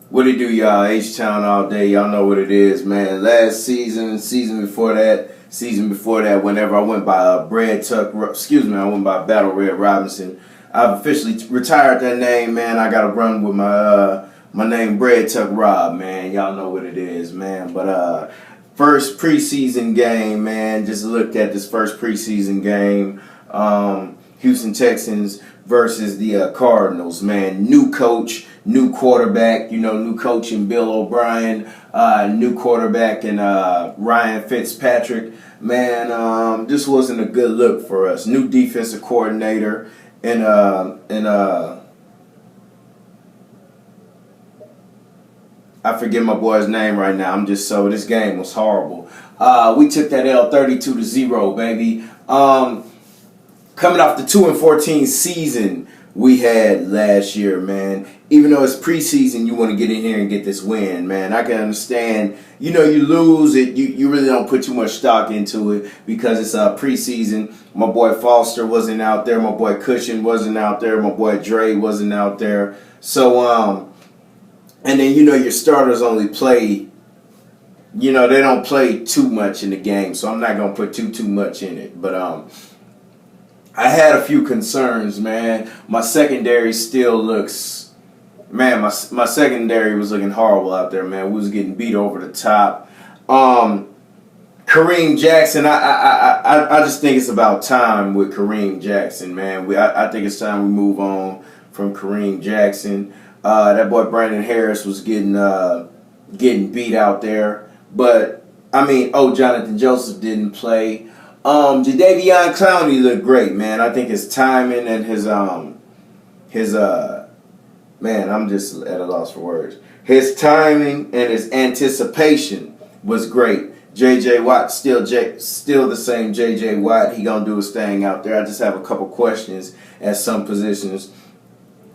What it do, y'all? H-Town all day. Y'all know what it is, man. Last season, season before that, whenever I went by I went by Battle Red Robinson. I've officially retired that name, man. I gotta run with my name, Bread Tuck Rob, man. Y'all know what it is, man. But first preseason game, man. Just looked at this first preseason game. Houston Texans versus the Cardinals, man. New coach, new quarterback, new coach in Bill O'Brien, new quarterback in Ryan Fitzpatrick. Man, this wasn't a good look for us. New defensive coordinator and I forget my boy's name right now. This game was horrible. We took that L 32-0, baby. Coming off the 2-14 season we had last year, man. Even though it's preseason, you want to get in here and get this win, man. I can understand, you lose it. You really don't put too much stock into it because it's preseason. My boy Foster wasn't out there. My boy Cushion wasn't out there. My boy Dre wasn't out there. So, and then, your starters only play, they don't play too much in the game. So I'm not going to put too much in it. But, I had a few concerns, man. My secondary still looks, man, my secondary was looking horrible out there, man. We was getting beat over the top. Kareem Jackson, I just think it's about time with Kareem Jackson, man. I think it's time we move on from Kareem Jackson. That boy Brandon Harris was getting beat out there. But, Jonathan Joseph didn't play. Jadeveon Clowney looked great, man. I think his timing and his man, I'm just at a loss for words. His timing and his anticipation was great. J.J. Watt still the same J.J. Watt. He gonna do his thing out there. I just have a couple questions at some positions.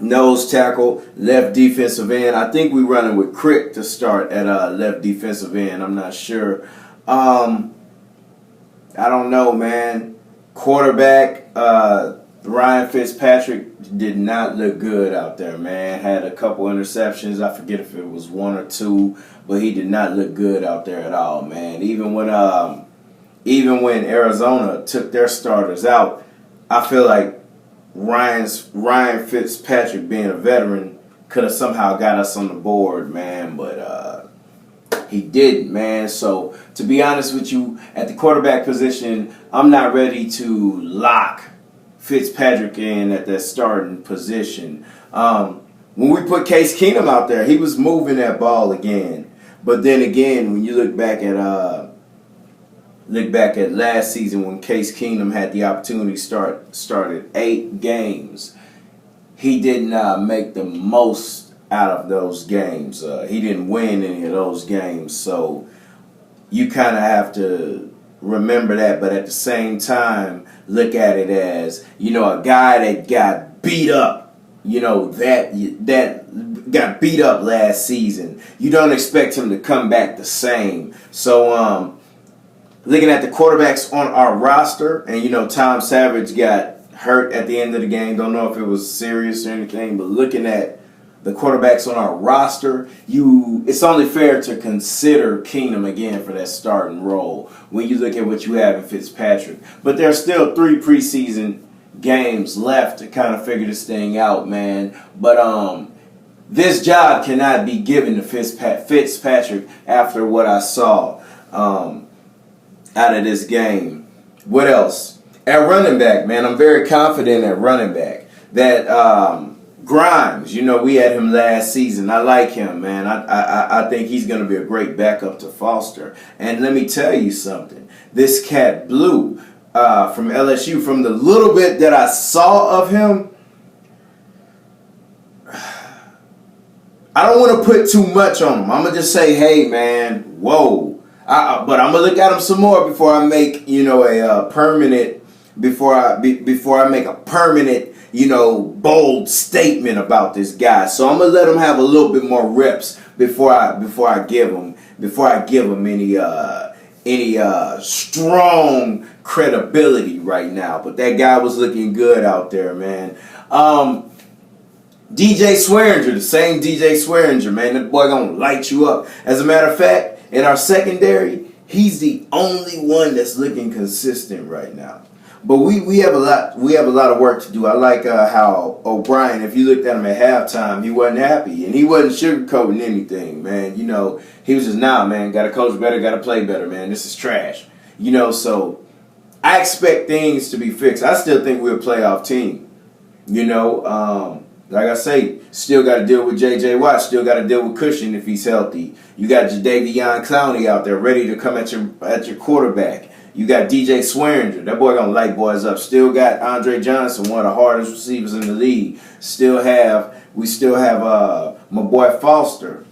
Nose tackle, left defensive end. I think we running with Crick to start at left defensive end. I'm not sure. I don't know, man. Quarterback, Ryan Fitzpatrick did not look good out there, man. Had a couple interceptions. I forget if it was one or two, but he did not look good out there at all, man. Even when Arizona took their starters out, I feel like Ryan Fitzpatrick, being a veteran, could have somehow got us on the board, man. But he didn't, man. So, to be honest with you, at the quarterback position, I'm not ready to lock Fitzpatrick in at that starting position. When we put Case Keenum out there, he was moving that ball again. But then again, when you look back at last season when Case Keenum had the opportunity started 8 games, he did not make the most out of those games. He didn't win any of those games, so you kind of have to remember that. But at the same time, look at it as, a guy that got beat up, that got beat up last season. You don't expect him to come back the same. So, looking at the quarterbacks on our roster, and Tom Savage got hurt at the end of the game. Don't know if it was serious or anything, but looking at the quarterbacks on our roster, it's only fair to consider Keenum again for that starting role when you look at what you have in Fitzpatrick. But there's still 3 preseason games left to kind of figure this thing out, man. But this job cannot be given to Fitzpatrick after what I saw out of this game. What else? At running back, man, I'm very confident at running back. That Grimes, we had him last season. I like him, man. I think he's going to be a great backup to Foster. And let me tell you something. This cat Blue from LSU, from the little bit that I saw of him, I don't want to put too much on him. I'm going to just say, hey, man, whoa. But I'm going to look at him some more before I make, a permanent, before I make a permanent, bold statement about this guy. So I'm gonna let him have a little bit more reps before I give him any strong credibility right now. But that guy was looking good out there, man. DJ Swearinger, the same DJ Swearinger, man. That boy gonna light you up. As a matter of fact, in our secondary, he's the only one that's looking consistent right now. But we have a lot of work to do. I like how O'Brien, if you looked at him at halftime, he wasn't happy and he wasn't sugarcoating anything, man. You know, he was just man, gotta coach better, gotta play better, man. This is trash. You know, so I expect things to be fixed. I still think we're a playoff team. You know, like I say, still got to deal with J.J. Watt. Still got to deal with Cushing if he's healthy. You got Jadeveon Clowney out there ready to come at your quarterback. You got DJ Swearinger. That boy gonna light boys up. Still got Andre Johnson, one of the hardest receivers in the league. We still have my boy Foster.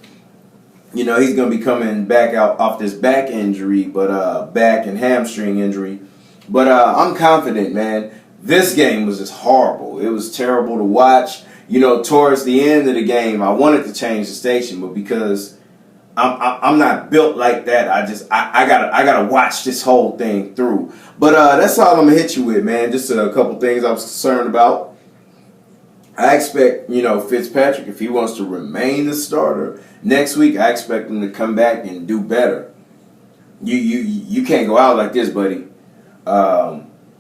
You know, he's gonna be coming back out off this back injury, but back and hamstring injury. But I'm confident, man. This game was just horrible. It was terrible to watch. You know, towards the end of the game, I wanted to change the station, but because I'm not built like that, I gotta watch this whole thing through. But that's all I'm gonna hit you with, man. Just a couple things I was concerned about. I expect, you know, Fitzpatrick, if he wants to remain the starter next week, I expect him to come back and do better. You can't go out like this, buddy.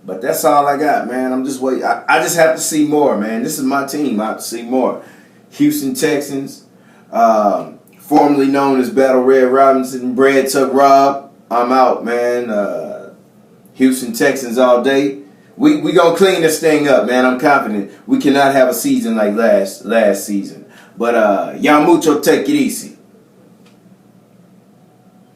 But that's all I got, man. I'm just waiting. I just have to see more, man. This is my team. I have to see more. Houston Texans, formerly known as Battle Red Robinson, Bread Tuck Rob. I'm out, man. Houston Texans all day. We gonna clean this thing up, man. I'm confident. We cannot have a season like last season. But ya mucho, take it easy.